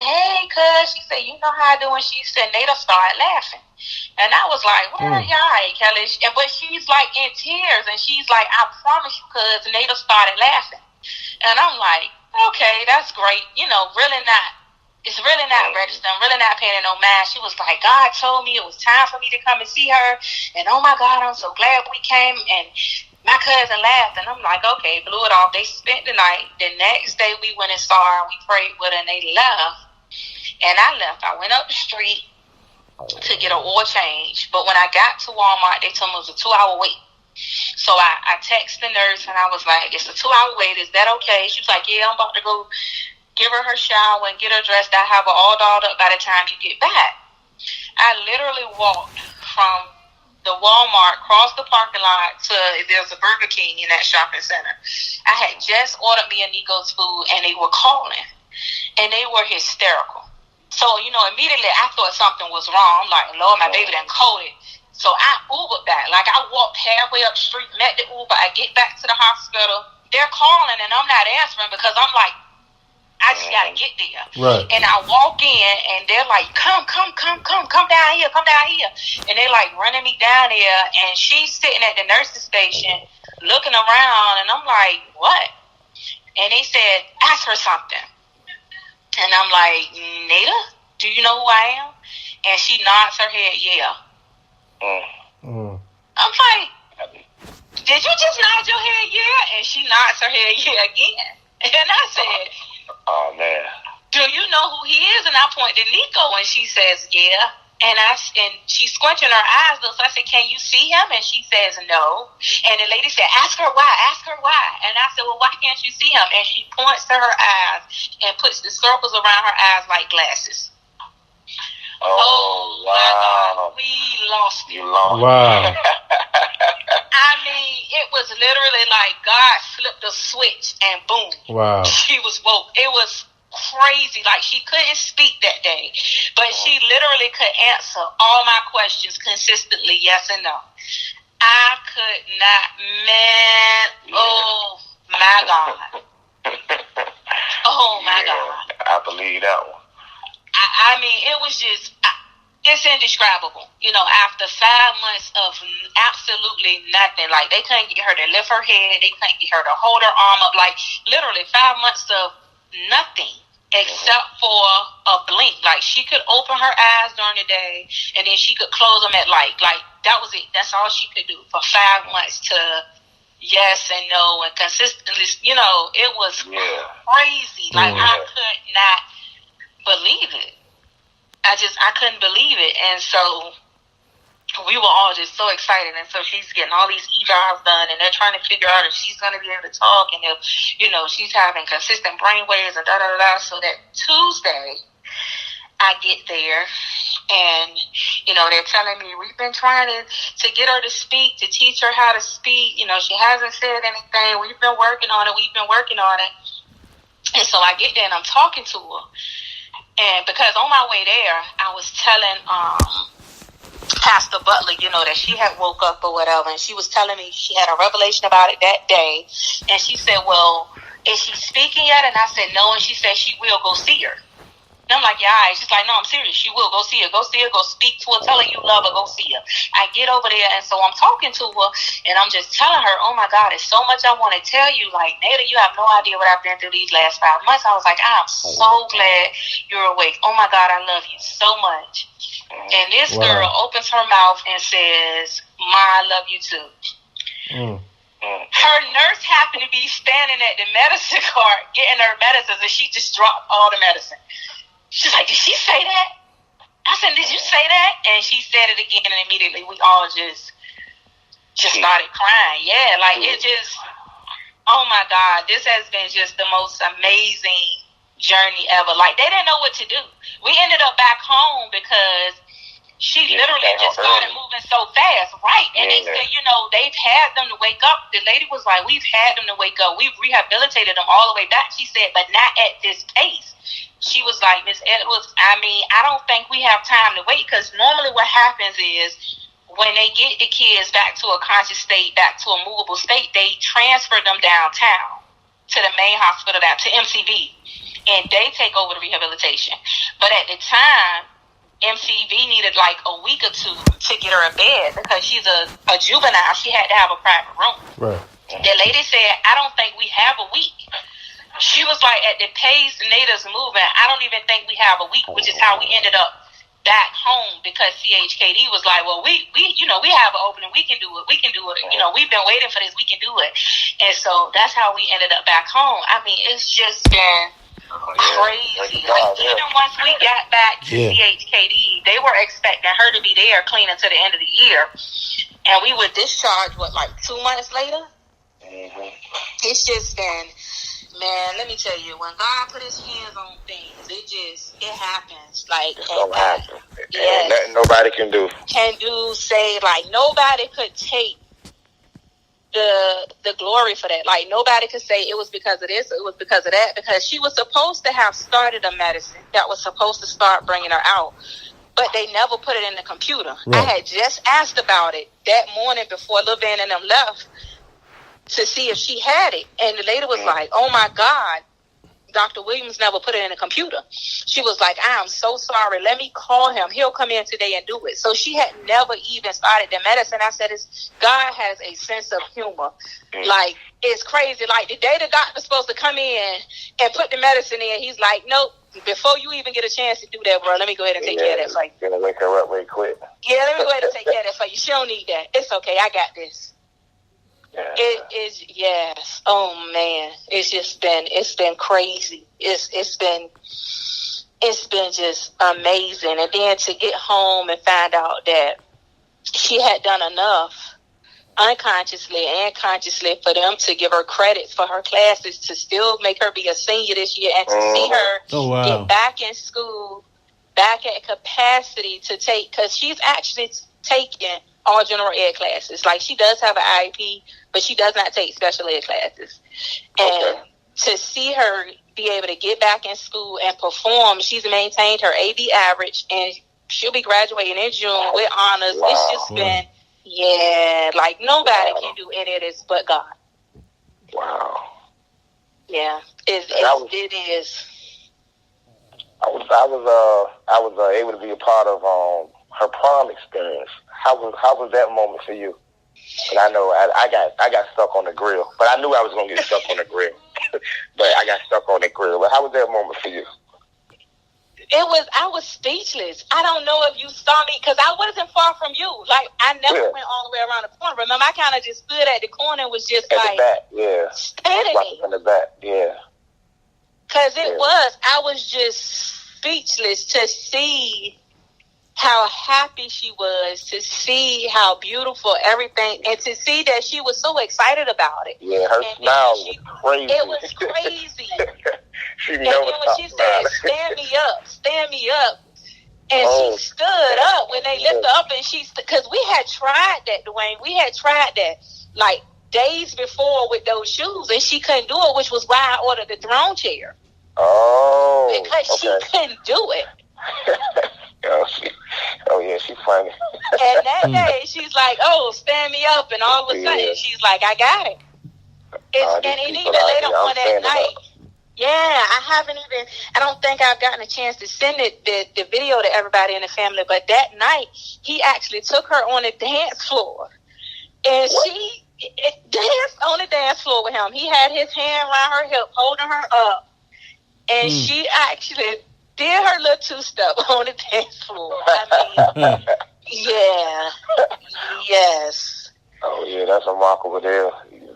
hey, cuz, she said, you know how I do? And she said, Nada started laughing. And I was like, well, yeah, all right, Kelly. But she's like in tears, and she's like, I promise you, cuz, Nada started laughing. And I'm like, okay, that's great. You know, it's really not registering, really not paying no mind. She was like, God told me it was time for me to come and see her. And oh my God, I'm so glad we came. And my cousin laughed. And I'm like, okay, blew it off. They spent the night. The next day we went and saw her. We prayed with her and they left. And I left. I went up the street to get an oil change. But when I got to Walmart, they told me it was a 2-hour wait. So I texted the nurse and I was like, it's a 2-hour wait. Is that okay? She was like, yeah, I'm about to go give her shower and get her dressed. I have her all dolled up by the time you get back. I literally walked from the Walmart, crossed the parking lot to, there's a Burger King in that shopping center. I had just ordered me a Nico's food and they were calling and they were hysterical. So, you know, immediately I thought something was wrong. I'm like, Lord, my baby done coded. So I Ubered back. Like I walked halfway up the street, met the Uber. I get back to the hospital. They're calling and I'm not answering because I'm like, I just gotta get there. Right. And I walk in and they're like, come down here. And they're like running me down there and she's sitting at the nurse's station looking around and I'm like, what? And they said, ask her something. And I'm like, Nada, do you know who I am? And she nods her head, yeah. I'm like, did you just nod your head, yeah? And she nods her head, yeah, again. And I said, oh, man. Do you know who he is? And I point to Nico, and she says, yeah. And she's squinching her eyes, though. So I said, can you see him? And she says, no. And the lady said, ask her why. And I said, well, why can't you see him? And she points to her eyes and puts the circles around her eyes like glasses. Oh, wow. My God. We lost it. You lost. Wow. I mean, it was literally like God flipped a switch and boom. Wow. She was woke. It was crazy. Like she couldn't speak that day, but she literally could answer all my questions consistently, yes and no. I could not, man. Oh my God. Oh my God. I believe that one. I mean, it was just, it's indescribable. You know, after 5 months of absolutely nothing, like they couldn't get her to lift her head, they couldn't get her to hold her arm up, like literally 5 months of nothing except for a blink. Like she could open her eyes during the day and then she could close them at light. Like that was it. That's all she could do for 5 months to yes and no and consistently, you know, it was crazy. Like I could not believe it. I couldn't believe it. And so we were all just so excited. And so she's getting all these evals done and they're trying to figure out if she's going to be able to talk and if, you know, she's having consistent brain waves and da-da-da-da. So that Tuesday I get there and, you know, they're telling me we've been trying to get her to speak, to teach her how to speak. You know, she hasn't said anything. We've been working on it. And so I get there and I'm talking to her. And because on my way there, I was telling Pastor Butler, you know, that she had woke up or whatever, and she was telling me she had a revelation about it that day. And she said, well, is she speaking yet? And I said, no. And she said she will go see her. And I'm like, yeah, all right. She's like, no, I'm serious. She will go see her. Go see her. Go speak to her. Tell her you love her. Go see her. I get over there, and so I'm talking to her, and I'm just telling her, oh, my God, there's so much I want to tell you. Like, Nada, you have no idea what I've been through these last 5 months. I was like, I'm so glad you're awake. Oh, my God, I love you so much. And this girl opens her mouth and says, Ma, I love you too. Her nurse happened to be standing at the medicine cart getting her medicines, and she just dropped all the medicine. She's like, did she say that? I said, did you say that? And she said it again, and immediately we all just started crying. Yeah, like it just, oh my God, this has been just the most amazing journey ever. Like they didn't know what to do. We ended up back home because she literally just started moving so fast, right? And they said, you know, they've had them to wake up. The lady was like, we've had them to wake up. We've rehabilitated them all the way back. She said, but not at this pace. She was like, Miss Edwards, I mean, I don't think we have time to wait because normally what happens is when they get the kids back to a conscious state, back to a movable state, they transfer them downtown to the main hospital, down to MCV. and they take over the rehabilitation. But at the time, MCV needed like a week or two to get her a bed because she's a juvenile. She had to have a private room. Right. The lady said, I don't think we have a week. She was like, at the pace Nada's moving, I don't even think we have a week, which is how we ended up back home because CHKD was like, well, we have an opening. We can do it. We've been waiting for this. We can do it. And so that's how we ended up back home. I mean, it's just been crazy. Like, even once we got back to CHKD, they were expecting her to be there clean until the end of the year. And we were discharged, 2 months later? Mm-hmm. It's just been, man, let me tell you, when God put his hands on things, it happens. Like, it's gonna happen. Yes. Nothing nobody can do. Nobody could take the glory for that. Like, nobody could say it was because of this, it was because of that, because she was supposed to have started a medicine that was supposed to start bringing her out, but they never put it in the computer. Right. I had just asked about it that morning before Lil Van and them left to see if she had it, and the lady was like, oh my God, Dr. Williams never put it in a computer. She was like, I am so sorry. Let me call him. He'll come in today and do it. So she had never even started the medicine. I said, God has a sense of humor. Like, it's crazy. Like, the day the doctor's supposed to come in and put the medicine in, he's like, nope, before you even get a chance to do that, bro, let me go ahead and take care of that for you. You're going to wake her up really quick. Yeah, let me go ahead and take care of that for you. She don't need that. It's okay. I got this. It is, yes. Oh man, it's been crazy. It's been just amazing. And then to get home and find out that she had done enough unconsciously and consciously for them to give her credit for her classes, to still make her be a senior this year, and to see her get back in school, back at capacity to take, because she's actually taking all general ed classes. Like, she does have an IEP, but she does not take special ed classes. And to see her be able to get back in school and perform, she's maintained her AB average, and she'll be graduating in June with honors. Wow. It's just been, like, nobody can do any of this but God. Wow. Yeah, it is. I was able to be a part of her prom experience. How was that moment for you? And I know I got stuck on the grill, but I knew I was gonna get stuck on the grill. But I got stuck on the grill. But how was that moment for you? I was speechless. I don't know if you saw me, because I wasn't far from you. Like, I never went all the way around the corner. Remember, I kind of just stood at the corner and was just at like, the back, standing in the back, Because I was just speechless to see how happy she was, to see how beautiful everything, and to see that she was so excited about it. Yeah, her smile was crazy. It was crazy. And then when she said, stand me up, and she stood up when they lifted her up, and because we had tried that, Dwayne. We had tried that, like, days before with those shoes, and she couldn't do it, which was why I ordered the throne chair. Oh. Because she couldn't do it. She's funny. And that day, she's like, stand me up. And all of a sudden, she's like, I got it. And even later on that night, I don't think I've gotten a chance to send the video to everybody in the family. But that night, he actually took her on the dance floor. And she danced on the dance floor with him. He had his hand around her hip, holding her up. And she actually did her little two-step on the dance floor. I mean, yes. Oh, yeah, that's a remarkable deal. Man.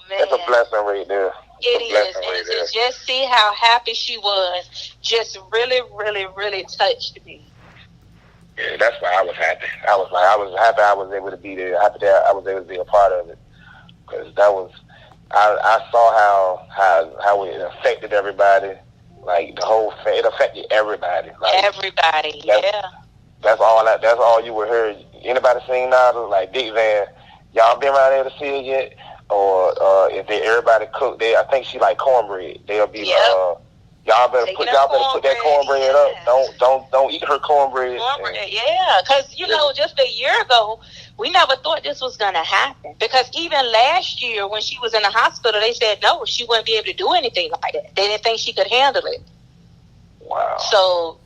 That's a blessing right there. It is. And to just see how happy she was just really, really, really touched me. Yeah, that's why I was happy. I was happy I was able to be there. Happy that I was able to be a part of it. Because that was, I saw how it affected everybody. Like, it affected everybody. Like, everybody, That's all you would hear. Anybody seen now? Like, Dick Van, y'all been around there to see it yet? Or if everybody cook, I think she like cornbread. They'll be Y'all better put that cornbread up. Don't eat her cornbread. Yeah, because just a year ago, we never thought this was gonna happen. Because even last year, when she was in the hospital, they said no, she wouldn't be able to do anything like that. They didn't think she could handle it. Wow. So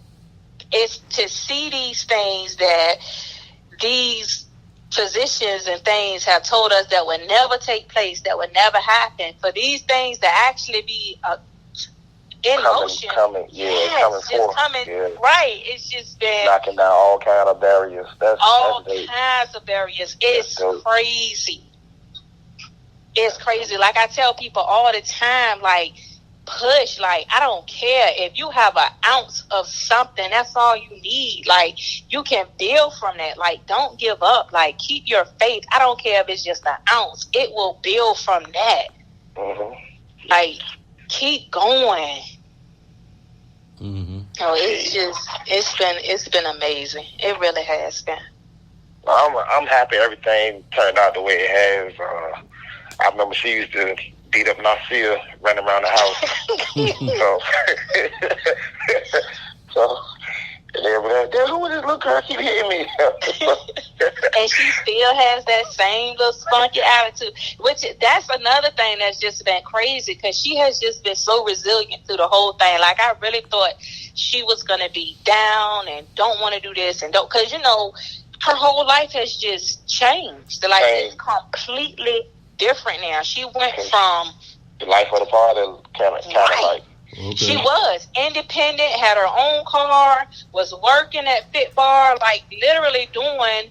it's to see these things that these physicians and things have told us that would never take place, that would never happen. For these things to actually be motion. Coming forth. Right. It's just been knocking down all kind of barriers. That's kinds of barriers. It's crazy. It's crazy. Like I tell people all the time, like, push. Like, I don't care if you have an ounce of something. That's all you need. Like, you can build from that. Like, don't give up. Like, keep your faith. I don't care if it's just an ounce. It will build from that. Mm-hmm. Like, keep going. Mm-hmm. Oh, it's been amazing. It really has been. I'm happy everything turned out the way it has. I remember she used to beat up Nasir running around the house. so and they were like, who is this little girl keep hitting me? And she still has that same little spunky attitude, that's another thing that's just been crazy, because she has just been so resilient through the whole thing. Like, I really thought she was going to be down and don't want to do this and don't, because, her whole life has just changed. Like, it's completely different now. She went from the life of the party, kind of like. Okay. She was independent, had her own car, was working at Fit Bar, like literally doing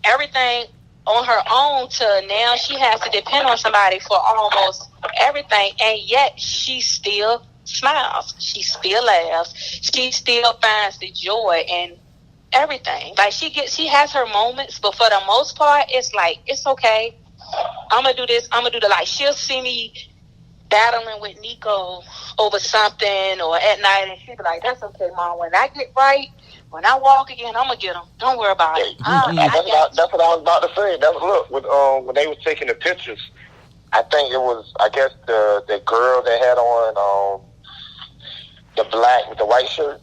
everything on her own, to now she has to depend on somebody for almost everything, and yet she still smiles, she still laughs, she still finds the joy in everything. Like, she has her moments, but for the most part, it's like, it's okay. I'm gonna do this, I'm gonna do that. Like, she'll see me battling with Nico over something or at night, and she'll be like, that's okay, Mom. When I get right, when I walk again, I'm gonna get him. Don't worry about it. That's what I was about to say. Look, when they were taking the pictures, I think it was, I guess, the girl that had on the black with the white shirt.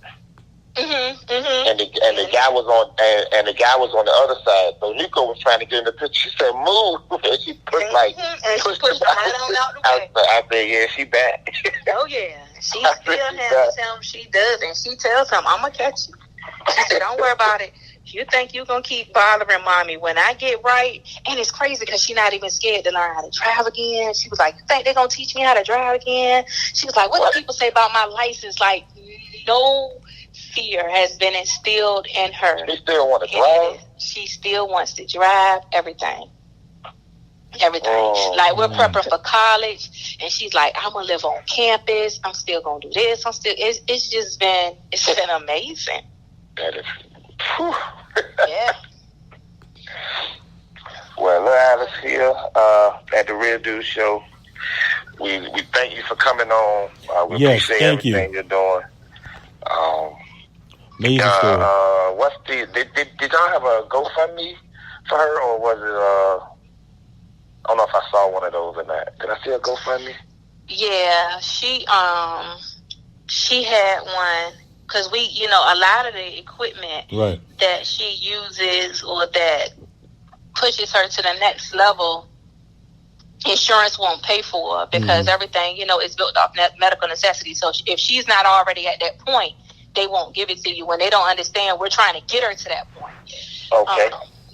Mm-hmm, mm-hmm. And the guy was on the other side. So Nico was trying to get in the picture. She said, "Move!" And she pushed right out the way. I said, "Yeah, she back." Oh yeah, she still has to tell him she does, and she tells him, "I'm gonna catch you." She said, "Don't worry about it. You think you're gonna keep bothering Mommy? When I get right." And it's crazy because she's not even scared to learn how to drive again. She was like, "You think they're gonna teach me how to drive again?" She was like, "What do people say about my license?" Like, no fear has been instilled in her. She still wants to drive? She still wants to drive everything. Like, we're prepping for college, and she's like, I'm going to live on campus. I'm still going to do this. It's been amazing. That is, yeah. Well, Alice here at the Real Dude Show. We thank you for coming on. We appreciate everything you're doing. Amazing story. What's did y'all have a GoFundMe for her, or was it I don't know if I saw one of those or not. Did I see a GoFundMe? Yeah, she had one, because we, a lot of the equipment that she uses or that pushes her to the next level, insurance won't pay for, because everything, is built off medical necessity. So if she's not already at that point, they won't give it to you when they don't understand we're trying to get her to that point. Okay.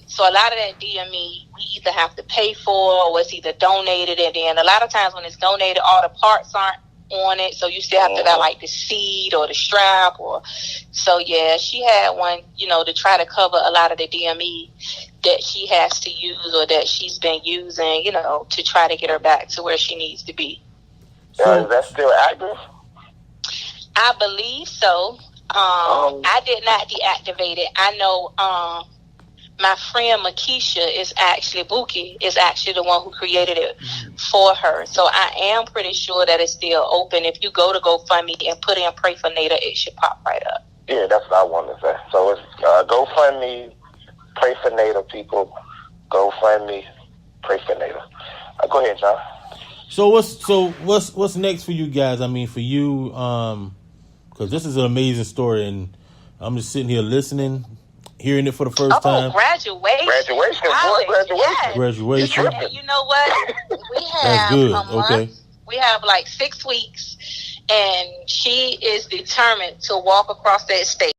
So a lot of that DME, we either have to pay for, or it's either donated, and then a lot of times when it's donated, all the parts aren't on it, so you still have to buy like the seat or the strap, so yeah, she had one, to try to cover a lot of the DME that she has to use or that she's been using, to try to get her back to where she needs to be. So is that still active? I believe so. I did not deactivate it. I know my friend Makisha Buki is actually the one who created it for her. So I am pretty sure that it's still open. If you go to GoFundMe and put in Pray for Nada, it should pop right up. Yeah, that's what I wanted to say. So it's GoFundMe, Pray for Nada, people. GoFundMe, Pray for Nada. Go ahead, John. So what's next for you guys? I mean, for you, because this is an amazing story, and I'm just sitting here listening, hearing it for the first time. Graduation. Graduation. Graduation. You know what? We have That's good. a month. Okay. We have like 6 weeks, and she is determined to walk across that stage.